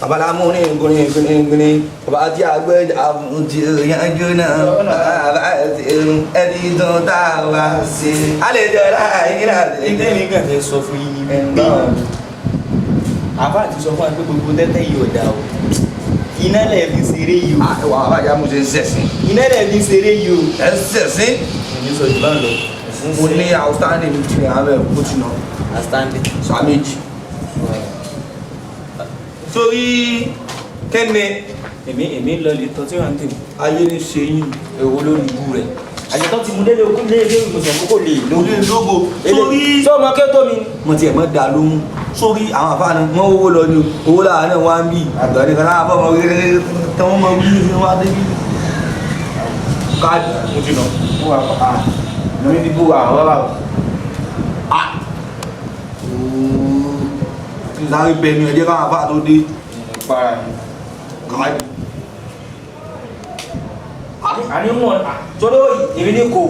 Abalamu ni guni baji agbe amunji yanjuna edi don ta wa si àlejò la ira Ìdẹ́ni kan fẹ́ sọ fún yín pé àbá ti sọ fún wa pé gbogbo tẹ́tẹ́ yìí ò dá o. Iná lẹ̀ fi ṣeré yìí o. wa abaja mo ṣe nsesin Iná lẹ̀ fi ṣeré yìí o. nsesin Èmi sọ jù bá ń lọ. mo ní outstanding ti abe ko ti no Outstanding. so méjì sórí kẹ́ni Èmi lọ lè tọ́ tí wọ́n ń tèmi. ayé ní ṣe yín èwo lórí ibú rẹ̀ Àjẹtọ́ ti mú délé ogún lé ìwòsàn kókò lè lórí lógo sórí sórí sọ ma kẹ́ tó mi. mo tiẹ̀ mọ́ dà lóhun sórí àwọn àfáàní wọ́n owó lọ ní owó láàá náà wá ń bí àgbàdì kan láàá fọ́mọ gẹ́gẹ́ tí wọ́n mọ̀ wí ní wá débi káàdì mo ti nà ó wà pa lórí dìbò àwọn bá sáré bẹ ní ẹjẹ́ káwọn àfáà tó dé Para mi. káàdì Àní wọn torí èmi ní kò.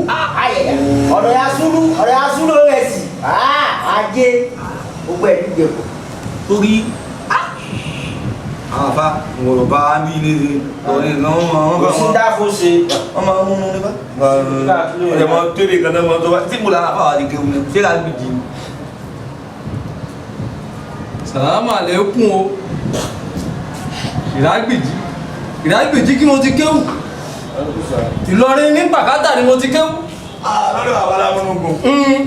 Ọ̀dọ̀ ya súlù rẹ̀ sí. Ajé gbogbo ẹ̀ níjẹ̀ kò. sórí àwọn àfáà ìwọ̀n bá ń bí ilé lọ́rin náà wọ́n Kò sí dáfó ṣe. ọmọ ọmọ ọmọ nípa ọ̀rẹ́ mọ́ tóbi kan náà mọ́ tó bá tí mo lára fáwọn àdìgẹ́ òun ṣé láti bí jì ní. Sàlámù àlékún o. Ìrágbèjì kí mo ti kéwù. Ìlọrin ní pàkátà ni mo ti kéwù. lọ́dọ̀ bàbá lámúnúgùn.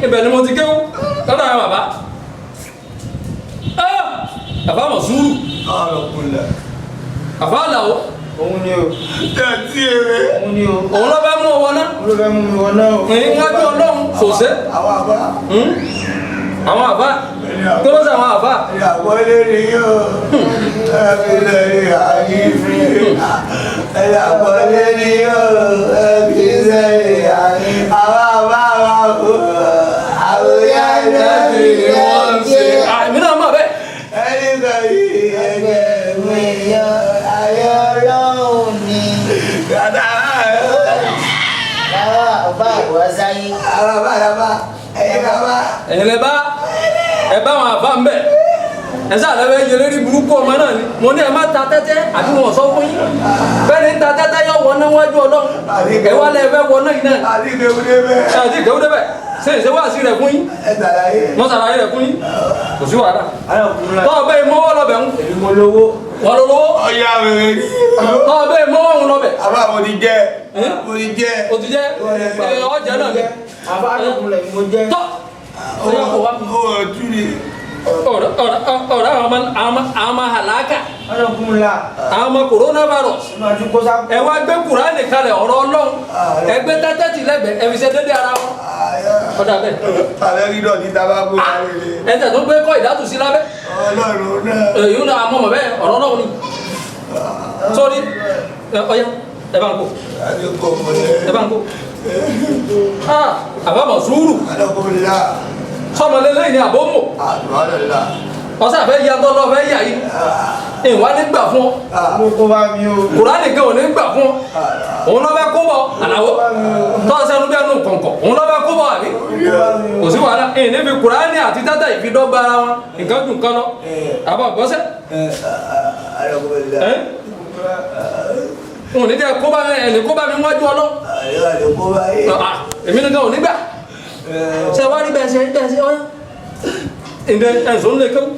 Ibẹ̀ ni mo ti kéwù. Lọ́dọ̀ àwọn bàbá. Alfa Monsuru. ọ̀rọ̀kùnlẹ̀. Alfa Àlàó. Òun ni o. tẹ̀sí eré. Òun ni o. Òun ló fẹ́ mú ọwọ́ náà. Òun ló fẹ́ mú mi wọ náà o. Wájú Ọlọ́run sòsé. àwọn àbá. Àwọn àbá. Kí ló ṣe àwọn àbá? ìyàwó lérí yóò ẹbí lẹ́yìn àyífi. ìyàwó lérí yóò ẹbí lẹ́yìn àyífi. àwọn àbá wa kú. àwòyá ìdábì wọ́n ṣe. Àmì náà mọ̀ bẹ́ẹ̀. ẹni sẹ́yìn ẹgbẹ́ mi yọ ayé ọlọ́run ni. gàdá. Ọba àbúrò sáyé. àwọn bàbá ẹ̀yin bàbá. Ẹ̀yin lẹ bá àwọn àbá ń bẹ̀. Ẹ sáà lẹ́fẹ̀ẹ́ yẹ lórí burúkú ọmọ náà ni. Mo ní ẹ má ta tẹ́tẹ́ àbí wọn sọ fún yín. Bẹ́ẹ̀ ni ta tẹ́tẹ́ yọ wọ náà wájú Ọlọ́run. Ẹ wá lẹ fẹ́ wọ náà yìí náà. àdìgbò wúdé bẹ́ẹ̀. Àti ìkẹ́wọ́ débẹ̀. Ṣé wá sí rẹ̀ fún yín? ẹ ṣàlàyé. Wọ́n ṣàlàyé rẹ̀ fún yín. Kò sí wàhálà. Tọ́ ọbẹ̀ ìmọ̀wọ́ lọ́bẹ̀ ń. Èmi mo lówó. Wọ́n lọ lówó. ọ̀yà wèrè ní. Tọ́ ọbẹ̀ ìmọ̀wọ́ ń lọ́bẹ̀. àbá mo ti jẹ. mo ti jẹ. O ti jẹ́ ọjà náà ni. Àbá àdókùnlẹ̀ mo jẹ́. Tọ́ ó yẹ kó wá mi. ó tú ni. Ọ̀rọ̀ àwọn ọmọ àlàkà. Àdókùnlá. Àwọn ọmọ coronavirus. Inú àti kó sá. Ẹ wá gbé Kùránì kalẹ̀ ọ̀rọ̀ Ọlọ́run. Ẹ gbé tẹ́tẹ́ tì lẹ́gbẹ̀ẹ́ ẹ fi ṣe dédé ara wọn. Ọ̀dà bẹ́ẹ̀. àbẹ́ rí dọ̀tí tábàkù láwèrè. Ẹ tẹ̀ tó gbé kọ́ ìdátù sí lábẹ́. ọlọ́run náà. Èyí ń náà mọ̀ bẹ́ẹ̀ ọ̀rọ̀ Ọlọ́run ni. Sórí ọ̀yá ẹ bá ń kó. àdìgbò mọ̀lẹ́. Ẹ bá ń kó. Alfa Monsuru. àdìgbòmọ̀lá. Sọmọ lélẹ́yìn ni àbó mọ̀. àdìgbòmọ̀lá. Ọ̀sán àfẹ́ yá tọ́lọ́ fẹ́ yà yìí. Ìwà nígbà fún ọ. Mo kó bá mi o. Kùránì gan ò ní gbà fún ọ. Òun lọ fẹ́ kó bọ̀ Àlàó. Tọ́sẹ̀nu bí ẹnu kọ̀ǹkọ̀. Òun lọ fẹ́ kó bọ̀ àbí. Kò sí wàhálà. Níbi Kùránì àti tẹ́tẹ́ ìfidọ́gba ara wọn. Nǹkan dùn kan lọ. Àbọ̀ bọ́sẹ̀. àdìgbòmọ̀lá. Òun ní tẹ́ kó bá mi ẹni kó bá mi wájú Ọlọ́run. àdìgbòmọ̀lá. Èmi nìkan ò ní gbà. Ṣé wá rí bẹ́ẹ̀ ṣe ọyá? Ǹdẹ ẹ̀sùn lè kéwù.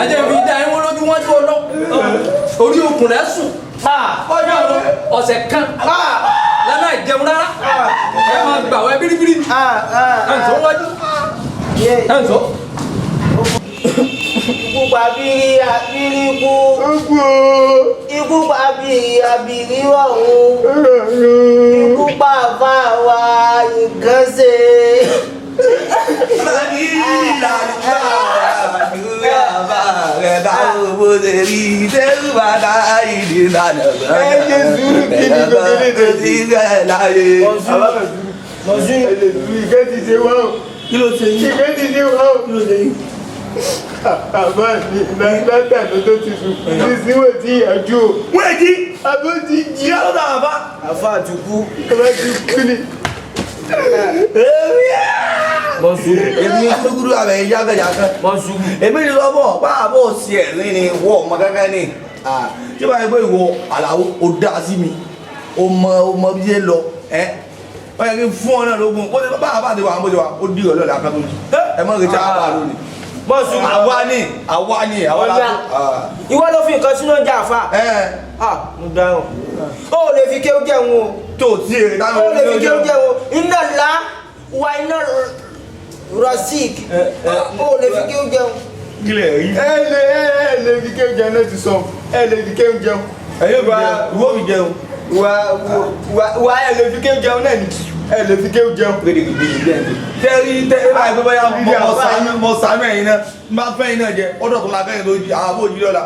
Ajẹ́ fi dá ẹ̀wọ̀n lójú wájú Ọlọ́run. Orí okùn rẹ̀ sùn. Ọ̀sẹ̀ kan. Lálá ìjẹun rárá. Ẹ máa gbà wẹ́ bíríbírí. Ẹ̀sùn wájú. Ẹ̀sùn. Ikú pa bírí abírí kú. Ikú pa bírí abírí ọ̀hún. Ikú pa àfa wa nǹkan ṣe. Kí ló ṣe yín? Àbá mi látà ló tó ti sùn ní síwèé tí ìyàjú o. Wọ́n èjì. Àbó ti jí. Ìyá ló dà bá. Àfa àtúkú. Àbá ti kú ni. Monsuru. Èmi gbúgbúrú àbẹ̀ yágàyàgà. Monsuru. Èmi ni lọ́bọ̀ bá àbọ̀ sí ẹ̀rín ni wọ́ ọmọ gángan ni. Tí báyìí pé ìwọ Àlàó ó dá sí mi. O mọ bí ṣe lọ. Ó yẹ kí n fún ọ náà lógún. Ó ní bá àbá àti wà á bójú wa. Ó dì ọ̀lọ́ la kan tó jì. Ẹ mọ̀ retí àbá lónìí. Monsuru. Àwa ni àwa la tó. Ìwọ ló fi nǹkan sínú ọjà àfa. Mo dáhùn. Ó lè fi kéwú jẹun o. Tó tí èrè dáhùn. Ó lè fi kéwú jẹun o. Iná ńlá wa iná rasik. Ó lè fi kéwú jẹun. Kílẹ̀ rí. ẹ lè fi kéwù jẹun náà ti sọ ẹ lè fi kéwù jẹun. Ẹ̀yọ́ fi jẹun. Wa ẹ lè fi kéwù jẹun náà ni ẹ lè fi kéwù jẹun. Tẹ́rí báyìí pé báyà mọ̀ sánú ẹ̀yin náà. N bá fẹ́ yín náà jẹ, ọ̀dọ̀ tó la fẹ́ yín lójú àwọn àbójú lọ́la.